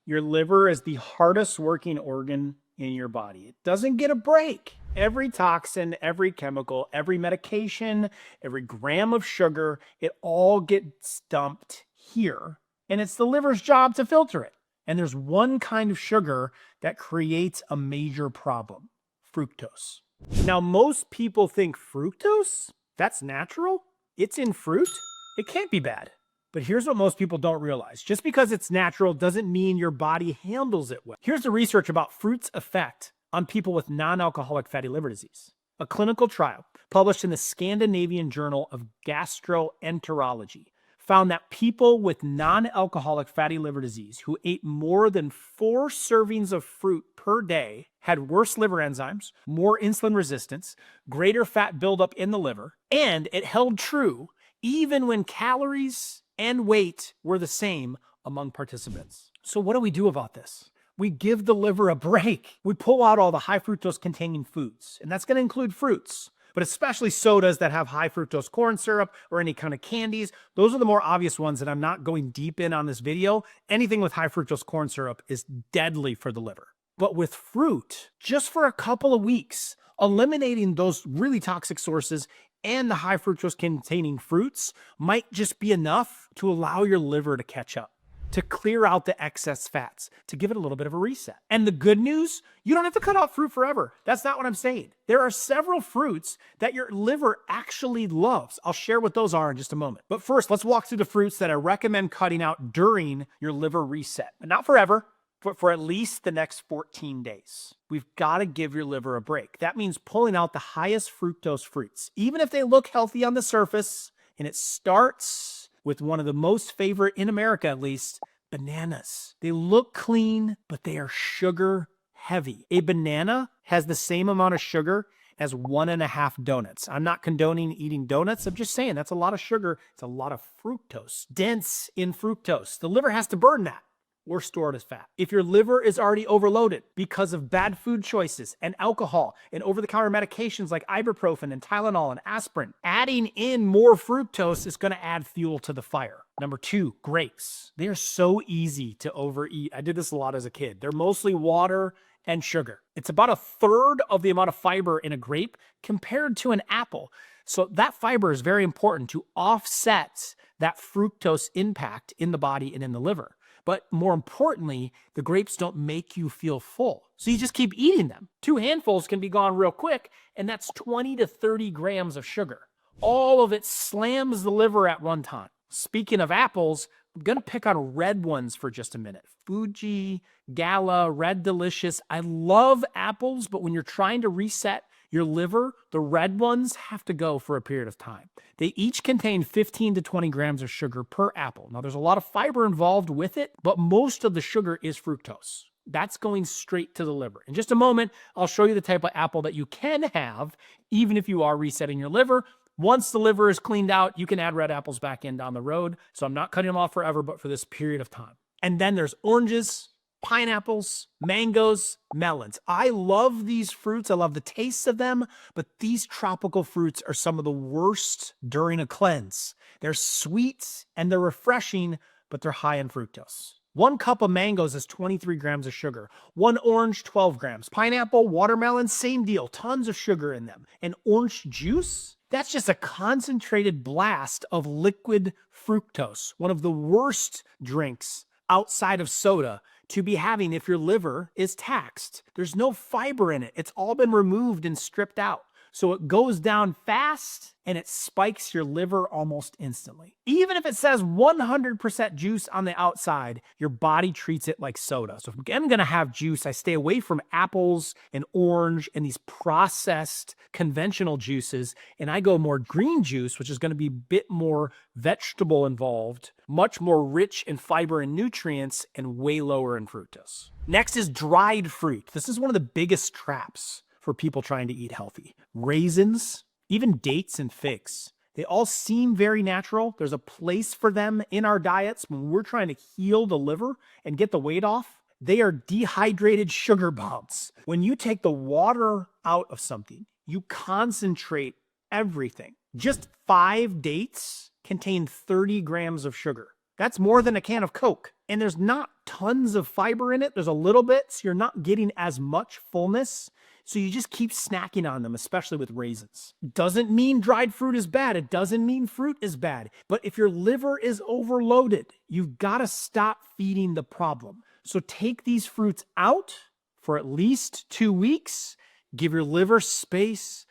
Your liver is the hardest working organ in your body. It doesn't get a break. Every toxin, every chemical, every medication, every gram of sugar, it all gets dumped here. And it's the liver's job to filter it. And there's one kind of sugar that creates a major problem: fructose. Now, most people think fructose? That's natural? It's in fruit? It can't be bad. But here's what most people don't realize. Just because it's natural doesn't mean your body handles it well. Here's the research about fruit's effect on people with non-alcoholic fatty liver disease. A clinical trial published in the Scandinavian Journal of Gastroenterology found that people with non-alcoholic fatty liver disease who ate more than 4 servings of fruit per day had worse liver enzymes, more insulin resistance, greater fat buildup in the liver, and it held true even when calories and weight were the same among participants. So what do we do about this? We give the liver a break. We pull out all the high fructose containing foods, and that's going to include fruits, but especially sodas that have high fructose corn syrup or any kind of candies. Those are the more obvious ones that I'm not going deep in on this video. Anything with high fructose corn syrup is deadly for the liver. But with fruit, just for a couple of weeks, eliminating those really toxic sources and the high fructose containing fruits might just be enough to allow your liver to catch up, to clear out the excess fats, to give it a little bit of a reset. And the good news, you don't have to cut out fruit forever. That's not what I'm saying. There are several fruits that your liver actually loves. I'll share what those are in just a moment. But first, let's walk through the fruits that I recommend cutting out during your liver reset. But not forever, but for at least the next 14 days. We've got to give your liver a break. That means pulling out the highest fructose fruits, even if they look healthy on the surface. And it starts with one of the most favorite in America, at least, bananas. They look clean, but they are sugar heavy. A banana has the same amount of sugar as 1.5 donuts. I'm not condoning eating donuts. I'm just saying that's a lot of sugar. It's a lot of fructose, dense in fructose. The liver has to burn that or store it as fat. If your liver is already overloaded because of bad food choices and alcohol and over-the-counter medications like ibuprofen and Tylenol and aspirin, adding in more fructose is going to add fuel to the fire. Number 2, grapes. They are so easy to overeat. I did this a lot as a kid. They're mostly water and sugar. It's about 1/3 of the amount of fiber in a grape compared to an apple. So that fiber is very important to offset that fructose impact in the body and in the liver. But more importantly, the grapes don't make you feel full. So you just keep eating them. 2 handfuls can be gone real quick, and that's 20 to 30 grams of sugar. All of it slams the liver at one time. Speaking of apples, I'm going to pick on red ones for just a minute. Fuji, Gala, Red Delicious. I love apples, but when you're trying to reset your liver, the red ones have to go for a period of time. They each contain 15 to 20 grams of sugar per apple. Now, there's a lot of fiber involved with it, but most of the sugar is fructose. That's going straight to the liver. In just a moment, I'll show you the type of apple that you can have, even if you are resetting your liver. Once the liver is cleaned out, you can add red apples back in down the road. So I'm not cutting them off forever, but for this period of time. And then there's oranges, pineapples, mangoes, melons. I love these fruits. I love the taste of them, but these tropical fruits are some of the worst during a cleanse. They're sweet and they're refreshing, but they're high in fructose. 1 cup of mangoes is 23 grams of sugar. 1 orange, 12 grams. Pineapple, watermelon, same deal. Tons of sugar in them. And orange juice, that's just a concentrated blast of liquid fructose. One of the worst drinks outside of soda to be having if your liver is taxed. There's no fiber in it. It's all been removed and stripped out. So it goes down fast and it spikes your liver almost instantly. Even if it says 100% juice on the outside, your body treats it like soda. So if I'm going to have juice, I stay away from apples and orange and these processed conventional juices, and I go more green juice, which is going to be a bit more vegetable involved, much more rich in fiber and nutrients, and way lower in fructose. Next is dried fruit. This is one of the biggest traps for people trying to eat healthy. Raisins, even dates and figs. They all seem very natural. There's a place for them in our diets when we're trying to heal the liver and get the weight off. They are dehydrated sugar bombs. When you take the water out of something, you concentrate everything. Just 5 dates contain 30 grams of sugar. That's more than a can of Coke. And there's not tons of fiber in it. There's a little bit, so you're not getting as much fullness. So you just keep snacking on them, especially with raisins. Doesn't mean dried fruit is bad. It doesn't mean fruit is bad. But if your liver is overloaded, you've got to stop feeding the problem. So take these fruits out for at least 2 weeks. Give your liver space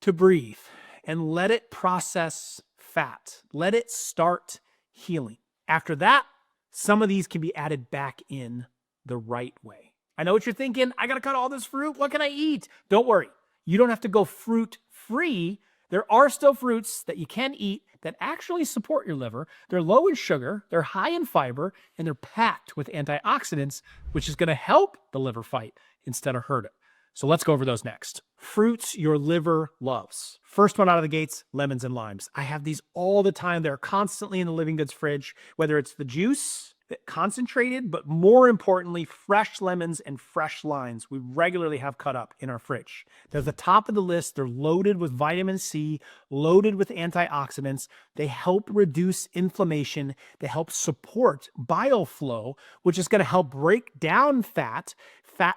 to breathe and let it process fat. Let it start healing. After that, some of these can be added back in the right way. I know what you're thinking. I got to cut all this fruit. What can I eat? Don't worry. You don't have to go fruit free. There are still fruits that you can eat that actually support your liver. They're low in sugar, they're high in fiber, and they're packed with antioxidants, which is going to help the liver fight instead of hurt it. So let's go over those next. Fruits your liver loves. First one out of the gates, lemons and limes. I have these all the time. They're constantly in the Living Goods fridge, whether it's the juice, concentrated, but more importantly, fresh lemons and fresh limes we regularly have cut up in our fridge. They're at the top of the list. They're loaded with vitamin C, loaded with antioxidants. They help reduce inflammation. They help support bile flow, which is going to help break down fat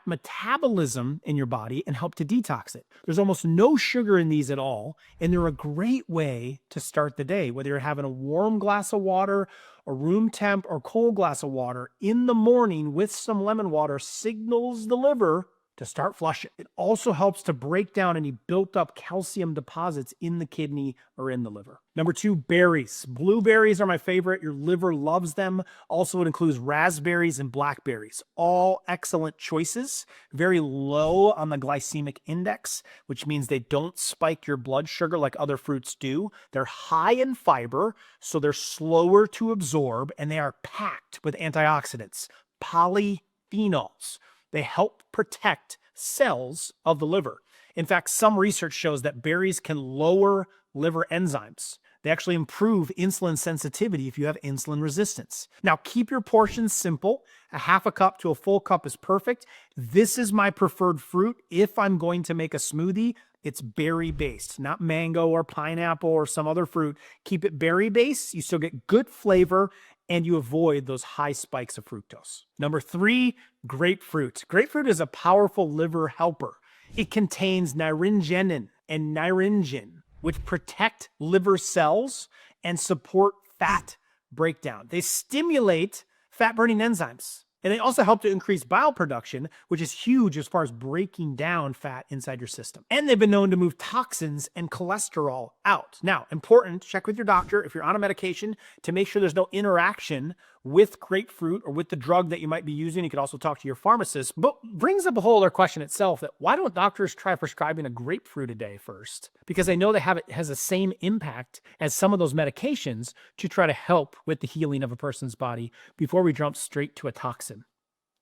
metabolism in your body and help to detox it. There's almost no sugar in these at all, and they're a great way to start the day, whether you're having a warm glass of water, a room temp or cold glass of water in the morning with some lemon water signals the liver to start flushing. It also helps to break down any built up calcium deposits in the kidney or in the liver. Number 2, berries. Blueberries are my favorite. Your liver loves them. Also, it includes raspberries and blackberries. All excellent choices. Very low on the glycemic index, which means they don't spike your blood sugar like other fruits do. They're high in fiber, so they're slower to absorb, and they are packed with antioxidants, polyphenols. They help protect cells of the liver. In fact, some research shows that berries can lower liver enzymes. They actually improve insulin sensitivity if you have insulin resistance. Now, keep your portions simple. A half a cup to a full cup is perfect. This is my preferred fruit. If I'm going to make a smoothie, it's berry-based, not mango or pineapple or some other fruit. Keep it berry-based. You still get good flavor, and you avoid those high spikes of fructose. Number 3, grapefruit. Grapefruit is a powerful liver helper. It contains naringenin and naringin, which protect liver cells and support fat breakdown. They stimulate fat-burning enzymes. And they also help to increase bile production, which is huge as far as breaking down fat inside your system. And they've been known to move toxins and cholesterol out. Now, important, check with your doctor if you're on a medication to make sure there's no interaction with grapefruit or with the drug that you might be using. You could also talk to your pharmacist. But brings up a whole other question itself, that why don't doctors try prescribing a grapefruit a day first? Because they know it has the same impact as some of those medications to try to help with the healing of a person's body before we jump straight to a toxin.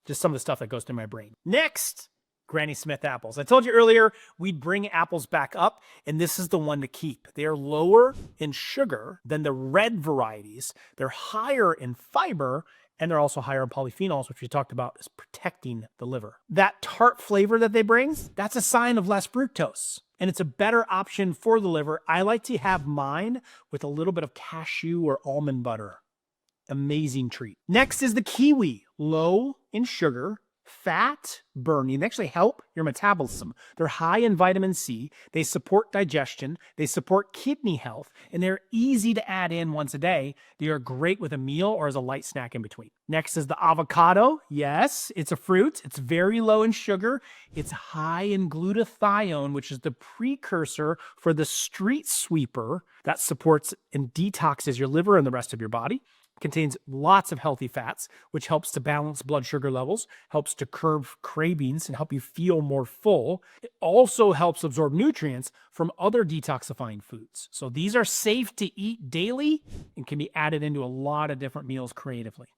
Just some of the stuff that goes through my brain. Next, Granny Smith apples. I told you earlier we'd bring apples back up, and this is the one to keep. They are lower in sugar than the red varieties. They're higher in fiber, and they're also higher in polyphenols, which we talked about is protecting the liver. That tart flavor that they bring, that's a sign of less fructose, and it's a better option for the liver. I like to have mine with a little bit of cashew or almond butter. Amazing treat. Next is the kiwi. Low in sugar, fat burning. They actually help your metabolism. They're high in vitamin C. They support digestion. They support kidney health. And they're easy to add in once a day. They are great with a meal or as a light snack in between. Next is the avocado. Yes, it's a fruit. It's very low in sugar. It's high in glutathione, which is the precursor for the street sweeper that supports and detoxes your liver and the rest of your body. Contains lots of healthy fats, which helps to balance blood sugar levels, helps to curb cravings and help you feel more full. It also helps absorb nutrients from other detoxifying foods. So these are safe to eat daily and can be added into a lot of different meals creatively.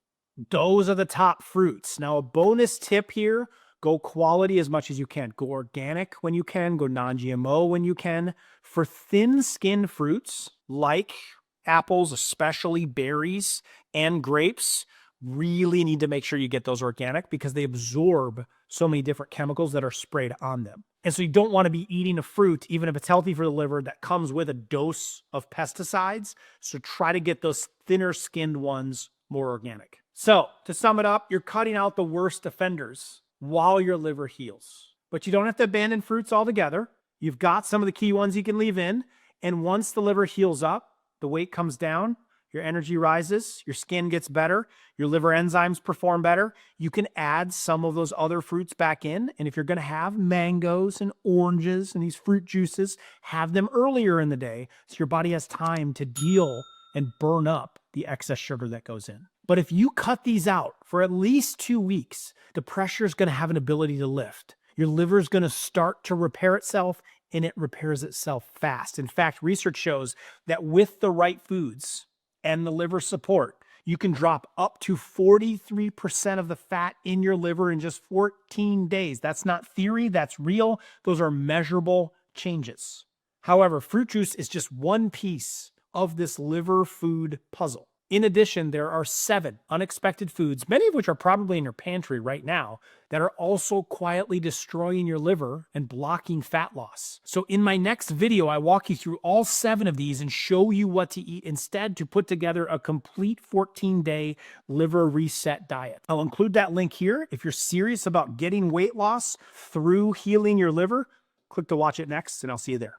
Those are the top fruits. Now, a bonus tip here, go quality as much as you can. Go organic when you can, go non-GMO when you can. For thin-skinned fruits like apples, especially berries and grapes, really need to make sure you get those organic because they absorb so many different chemicals that are sprayed on them. And so you don't want to be eating a fruit, even if it's healthy for the liver, that comes with a dose of pesticides. So try to get those thinner skinned ones more organic. So to sum it up, you're cutting out the worst offenders while your liver heals. But you don't have to abandon fruits altogether. You've got some of the key ones you can leave in. And once the liver heals up, the weight comes down, your energy rises, your skin gets better, your liver enzymes perform better. You can add some of those other fruits back in. And if you're going to have mangoes and oranges and these fruit juices, have them earlier in the day so your body has time to deal and burn up the excess sugar that goes in. But if you cut these out for at least 2 weeks, the pressure is going to have an ability to lift. Your liver is going to start to repair itself, and it repairs itself fast. In fact, research shows that with the right foods and the liver support, you can drop up to 43% of the fat in your liver in just 14 days. That's not theory, that's real. Those are measurable changes. However, fruit juice is just one piece of this liver food puzzle. In addition, there are 7 unexpected foods, many of which are probably in your pantry right now, that are also quietly destroying your liver and blocking fat loss. So in my next video, I walk you through all 7 of these and show you what to eat instead to put together a complete 14-day liver reset diet. I'll include that link here. If you're serious about getting weight loss through healing your liver, click to watch it next, and I'll see you there.